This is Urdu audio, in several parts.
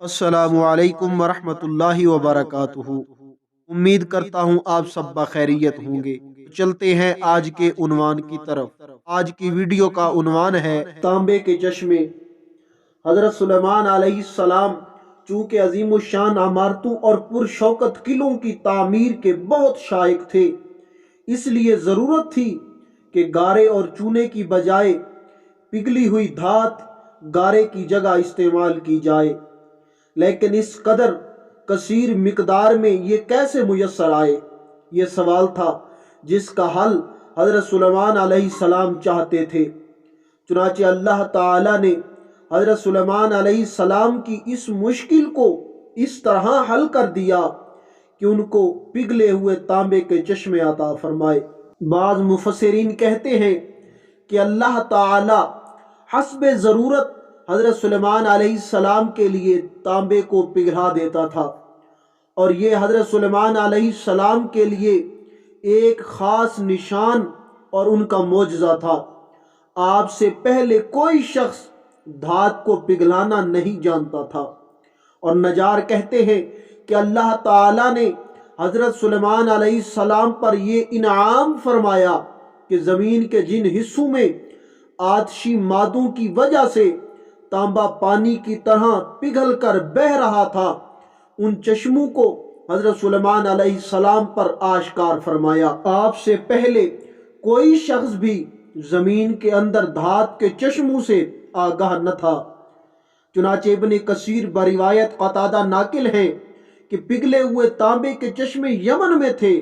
السلام علیکم ورحمۃ اللہ وبرکاتہ۔ امید کرتا ہوں آپ سب بخیریت ہوں گے۔ چلتے ہیں آج کے عنوان کی طرف۔ آج کی ویڈیو کا عنوان ہے تانبے کے چشمے۔ حضرت سلیمان علیہ السلام چونکہ عظیم الشان عمارتوں اور پرشوکت قلعوں کی تعمیر کے بہت شائق تھے، اس لیے ضرورت تھی کہ گارے اور چونے کی بجائے پگھلی ہوئی دھات گارے کی جگہ استعمال کی جائے، لیکن اس قدر کثیر مقدار میں یہ کیسے میسر آئے؟ یہ سوال تھا جس کا حل حضرت سلیمان علیہ السلام چاہتے تھے۔ چنانچہ اللہ تعالی نے حضرت سلیمان علیہ السلام کی اس مشکل کو اس طرح حل کر دیا کہ ان کو پگھلے ہوئے تانبے کے چشمے عطا فرمائے۔ بعض مفسرین کہتے ہیں کہ اللہ تعالی حسب ضرورت حضرت سلیمان علیہ السلام کے لیے تانبے کو پگھلا دیتا تھا، اور یہ حضرت سلیمان علیہ السلام کے لیے ایک خاص نشان اور ان کا معجزہ تھا۔ آپ سے پہلے کوئی شخص دھات کو پگھلانا نہیں جانتا تھا، اور نجار کہتے ہیں کہ اللہ تعالی نے حضرت سلیمان علیہ السلام پر یہ انعام فرمایا کہ زمین کے جن حصوں میں آتشی مادوں کی وجہ سے تانبا پانی کی طرح پگھل کر بہہ رہا تھا، ان چشموں کو حضرت سلیمان علیہ السلام پر آشکار فرمایا۔ آپ سے پہلے کوئی شخص بھی زمین کے اندر دھات کے چشموں سے آگاہ نہ تھا۔ چنانچہ ابن کثیر بروایت قتادہ ناقل ہیں کہ پگھلے ہوئے تانبے کے چشمے یمن میں تھے،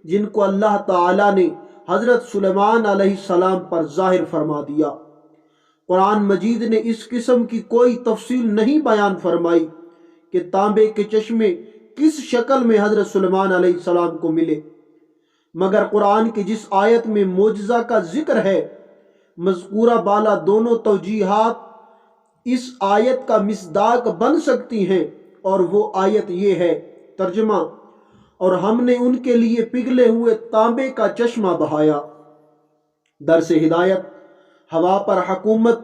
جن کو اللہ تعالی نے حضرت سلیمان علیہ السلام پر ظاہر فرما دیا۔ قرآن مجید نے اس قسم کی کوئی تفصیل نہیں بیان فرمائی کہ تانبے کے چشمے کس شکل میں حضرت سلیمان علیہ السلام کو ملے، مگر قرآن کی جس آیت میں معجزہ کا ذکر ہے، مذکورہ بالا دونوں توجیہات اس آیت کا مصداق بن سکتی ہیں، اور وہ آیت یہ ہے۔ ترجمہ: اور ہم نے ان کے لیے پگھلے ہوئے تانبے کا چشمہ بہایا۔ درس ہدایت: ہوا پر حکومت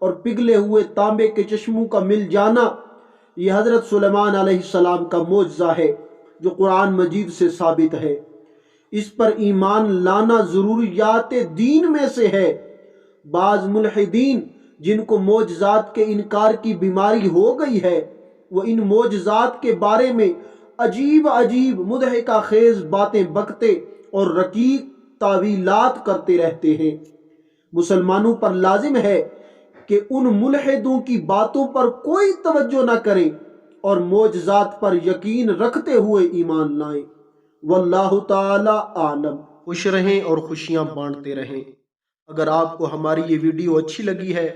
اور پگھلے ہوئے تانبے کے چشموں کا مل جانا یہ حضرت سلیمان علیہ السلام کا معجزہ ہے جو قرآن مجید سے ثابت ہے۔ اس پر ایمان لانا ضروریات دین میں سے ہے۔ بعض ملحدین جن کو معجزات کے انکار کی بیماری ہو گئی ہے، وہ ان معجزات کے بارے میں عجیب عجیب مضحکہ خیز باتیں بکتے اور رقیق تاویلات کرتے رہتے ہیں۔ مسلمانوں پر لازم ہے کہ ان ملحدوں کی باتوں پر کوئی توجہ نہ کریں اور معجزات پر یقین رکھتے ہوئے ایمان لائیں۔ واللہ تعالی اعلم۔ خوش رہیں اور خوشیاں بانٹتے رہیں۔ اگر آپ کو ہماری یہ ویڈیو اچھی لگی ہے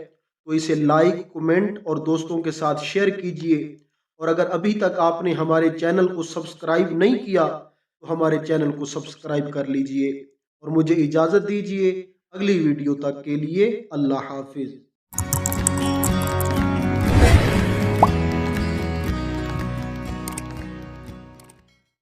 تو اسے لائک، کمنٹ اور دوستوں کے ساتھ شیئر کیجیے، اور اگر ابھی تک آپ نے ہمارے چینل کو سبسکرائب نہیں کیا تو ہمارے چینل کو سبسکرائب کر لیجیے، اور مجھے اجازت دیجیے۔ اگلی ویڈیو تک کے لیے اللہ حافظ۔